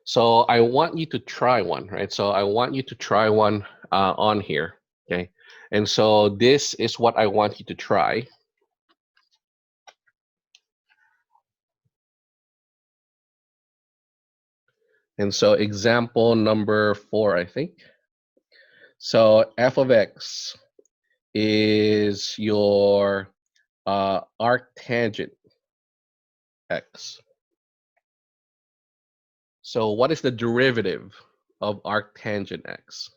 So I want you to try one, right? So I want you to try one on here, okay? And so this is what I want you to try. And so example number 4, I think. So f of x is your arctangent x. So what is the derivative of arctangent x?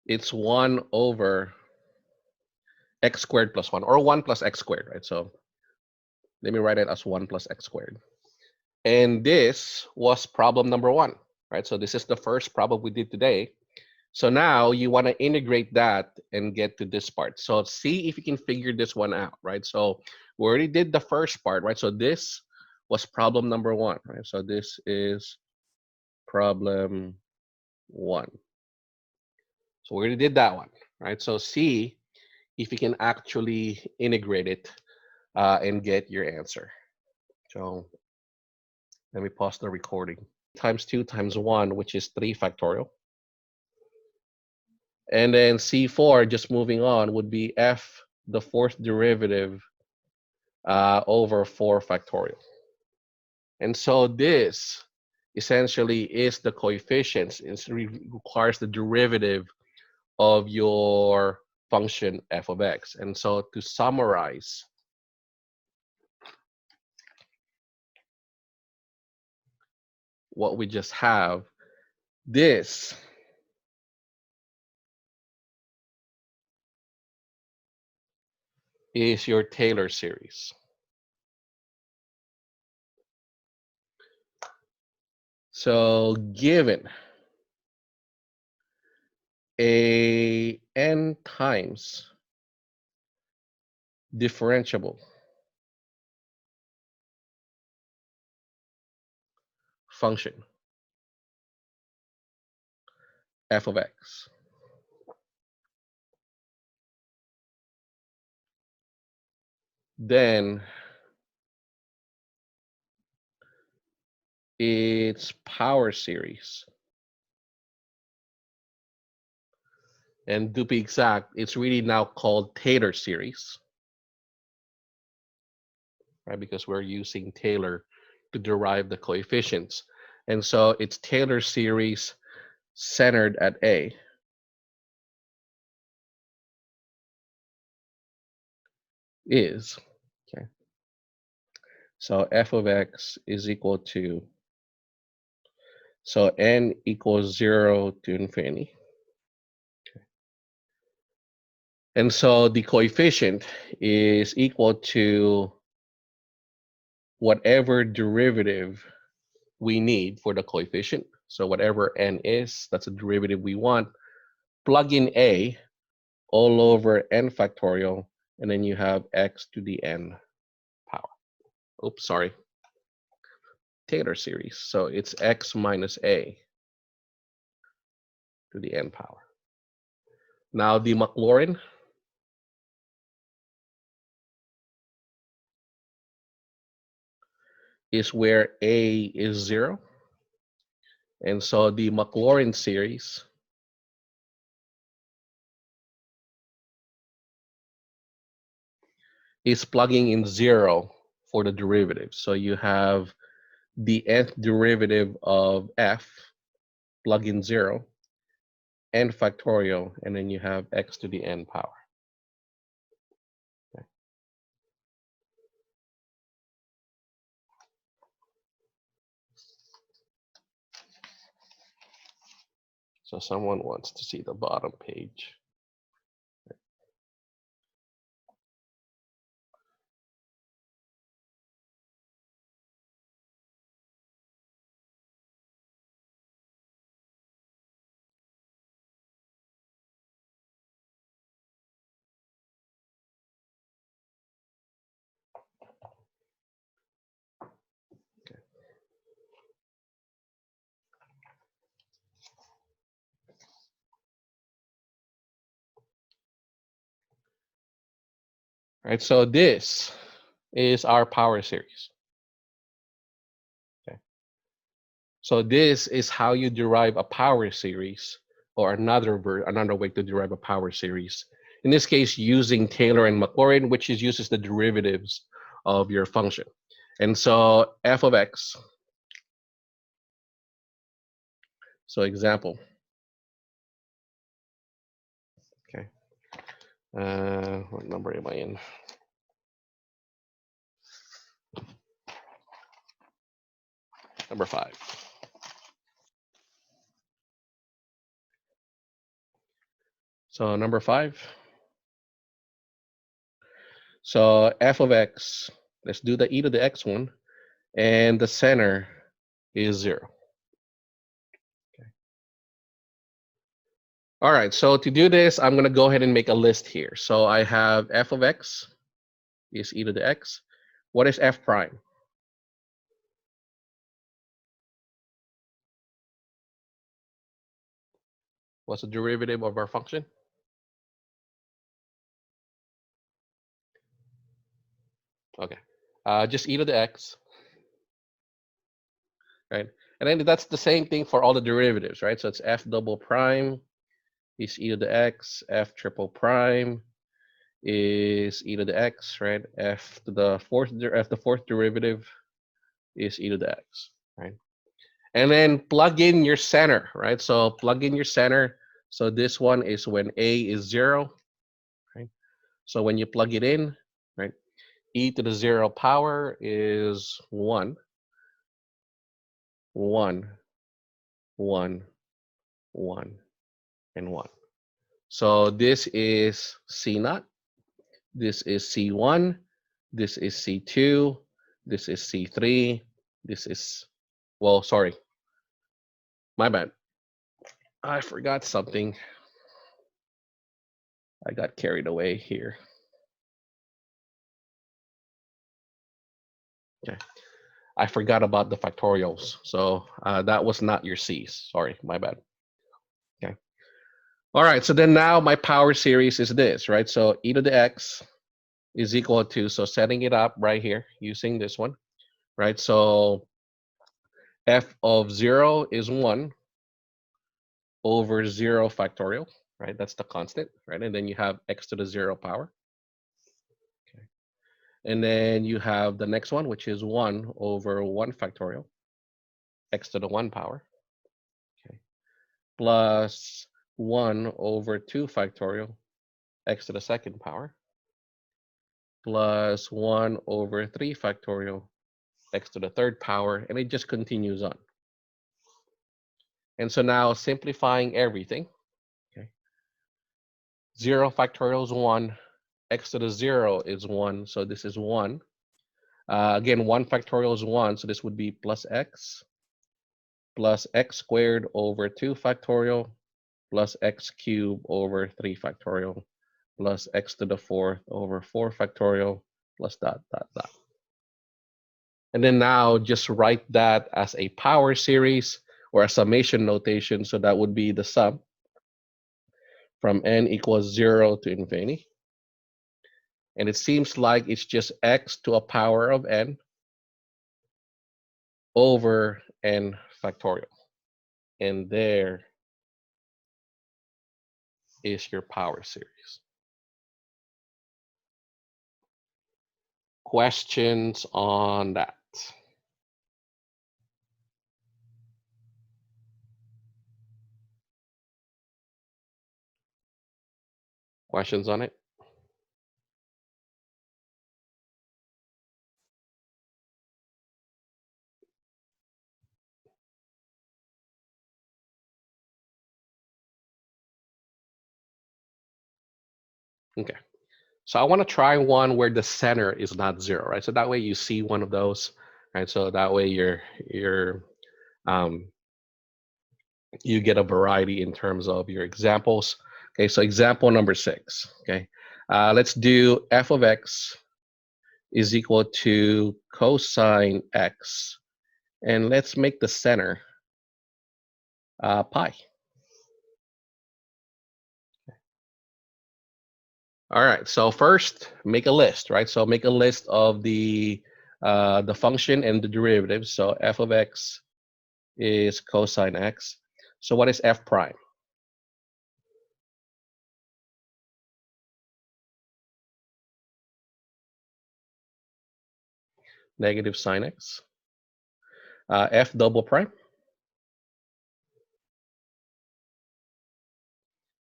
It's 1 over x squared plus 1, or 1 plus x squared, right? So let me write it as 1 plus x squared. And this was problem number 1, right? So this is the first problem we did today. So now you want to integrate that and get to this part. So see if you can figure this one out, right? So we already did the first part, right? So this was problem number 1, right? So this is problem 1. So we already did that one, right? So see if you can actually integrate it and get your answer. So let me pause the recording. Times 2 times 1, which is 3 factorial. And then C4, just moving on, would be f, the fourth derivative, over 4 factorial. And so this essentially is the coefficients. It requires the derivative of your function f of x. And so to summarize what we just have, this is your Taylor series. So given a n times differentiable function f of x, then its power series. And to be exact, it's really now called Taylor series, right? Because we're using Taylor to derive the coefficients. And so it's Taylor series centered at A is, okay, so f of x is equal to, so n equals 0 to infinity. And so the coefficient is equal to whatever derivative we need for the coefficient. So whatever n is, that's a derivative we want. Plug in a all over n factorial, and then you have x to the n power. Oops, sorry. Taylor series. So it's x minus a to the n power. Now the Maclaurin is where a is 0. And so the Maclaurin series is plugging in 0 for the derivative. So you have the nth derivative of f, plug in 0, n factorial, and then you have x to the n power. Okay. So someone wants to see the bottom page. right? So this is our power series. Okay. So this is how you derive a power series, or another way to derive a power series. In this case, using Taylor and Maclaurin, which uses the derivatives of your function. And so f of x. So example. Okay. What number am I in? Number 5. So number 5. So f of x, let's do the e to the x one, and the center is 0. Okay. All right, so to do this, I'm going to go ahead and make a list here. So I have f of x is e to the x. What is f prime? What's the derivative of our function? Okay, just e to the x, right? And then that's the same thing for all the derivatives, right? So it's f double prime is e to the x, f triple prime is e to the x, right? F the fourth derivative is e to the x, right? And then plug in your center, right? So plug in your center. So this one is when a is 0, right? So when you plug it in, right, e to the 0 power is 1, 1, 1, 1, and 1. So this is C naught, this is C1, this is C2, this is C3, this is, well, sorry, my bad. I forgot something. I got carried away here. Okay. I forgot about the factorials. So that was not your C's. Sorry, my bad. Okay. All right. So then now my power series is this, right? So e to the x is equal to, so setting it up right here using this one, right? So f of 0 is 1 over 0 factorial, right? That's the constant, right? And then you have x to the 0 power. Okay. And then you have the next one, which is 1 over 1 factorial, x to the 1 power. Okay. Plus 1 over 2 factorial, x to the second power, plus 1 over 3 factorial, x to the third power, and it just continues on. And so now simplifying everything, okay, 0 factorial is 1, x to the 0 is 1, so this is 1. Again, 1 factorial is 1, so this would be plus x squared over 2 factorial plus x cubed over 3 factorial plus x to the 4th over 4 factorial plus dot, dot, dot. And then now just write that as a power series or a summation notation. So that would be the sum from n equals 0 to infinity. And it seems like it's just x to a power of n over n factorial. And there is your power series. Questions on that? Questions on it? Okay. So I want to try one where the center is not 0, right? So that way you see one of those, right? So that way um, you get a variety in terms of your examples. Okay, so example number 6. Okay, let's do f of x is equal to cosine x, and let's make the center pi. All right. So first, make a list, right? So make a list of the function and the derivatives. So f of x is cosine x. So what is f prime? Negative sine x. F double prime,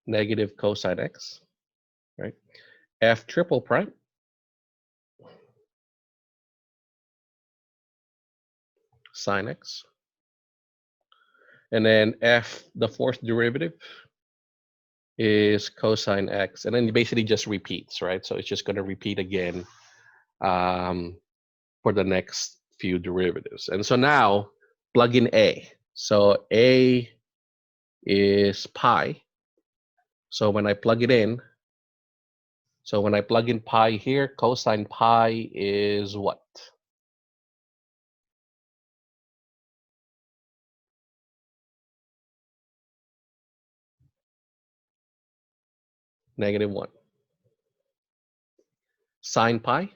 negative cosine x, right? F triple prime, sine x. And then f, the fourth derivative, is cosine x. And then it basically just repeats, right? So it's just going to repeat again um, for the next few derivatives. And so now plug in a. So a is pi. So when I plug it in, so when I plug in pi here, cosine pi is what? Negative 1. Sine pi,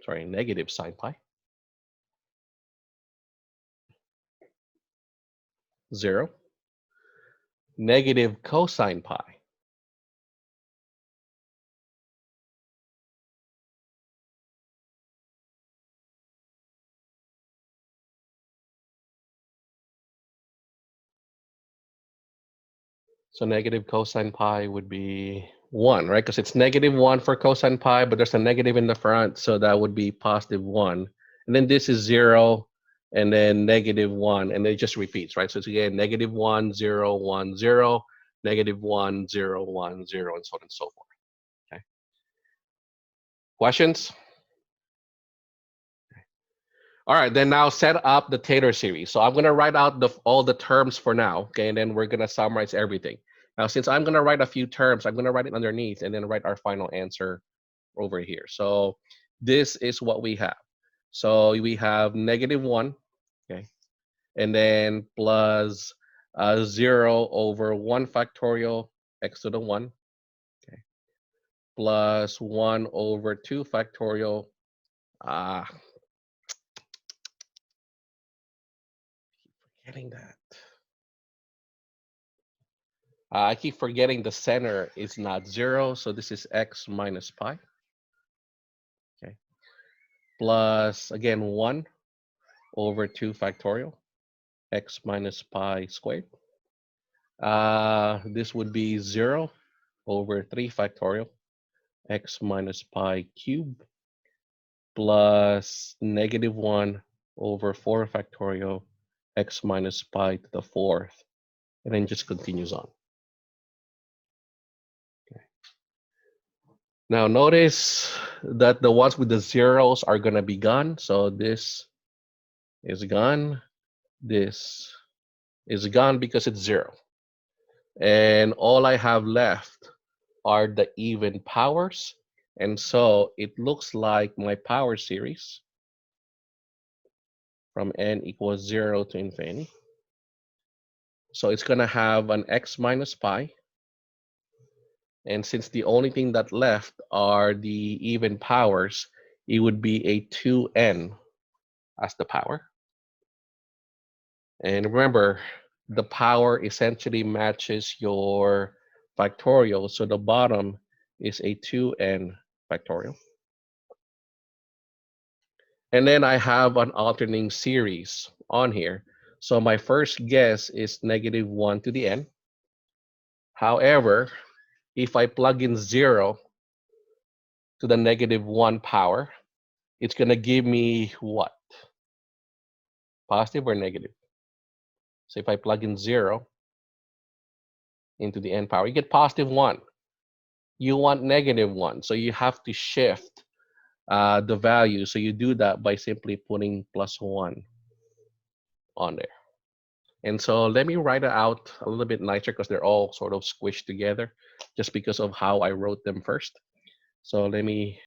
sorry, negative sine pi, 0. Negative cosine pi, so negative cosine pi would be 1, right? Because it's negative 1 for cosine pi, but there's a negative in the front, so that would be positive 1. And then this is 0, and then negative 1, and it just repeats, right? So it's again negative 1, 0, 1, 0, negative 1, 0, 1, 0, and so on and so forth. Okay. Questions? All right, then now set up the Taylor series. So I'm going to write out all the terms for now, okay, and then we're going to summarize everything. Now, since I'm going to write a few terms, I'm going to write it underneath and then write our final answer over here. So this is what we have. So we have negative 1, okay, and then plus 0 over 1 factorial x to the 1, okay, plus 1 over 2 factorial. Ah, keep forgetting that. I keep forgetting the center is not 0, so this is x minus pi, okay, plus, again, 1 over 2 factorial, x minus pi squared. This would be 0 over 3 factorial, x minus pi cubed, plus negative 1 over 4 factorial, x minus pi to the 4th, and then just continues on. Okay. Now notice that the ones with the zeros are going to be gone. So this is gone. This is gone because it's 0. And all I have left are the even powers. And so it looks like my power series from n equals 0 to infinity. So it's going to have an x minus pi. And since the only thing that left are the even powers, it would be a 2n as the power. And remember, the power essentially matches your factorial. So the bottom is a 2n factorial. And then I have an alternating series on here. So my first guess is negative 1 to the n. However, if I plug in 0 to the negative 1 power, it's going to give me what? Positive or negative? So if I plug in 0 into the n power, you get positive 1. You want negative 1. So you have to shift the value. So you do that by simply putting plus 1 on there. And so let me write it out a little bit nicer because they're all sort of squished together just because of how I wrote them first. So let me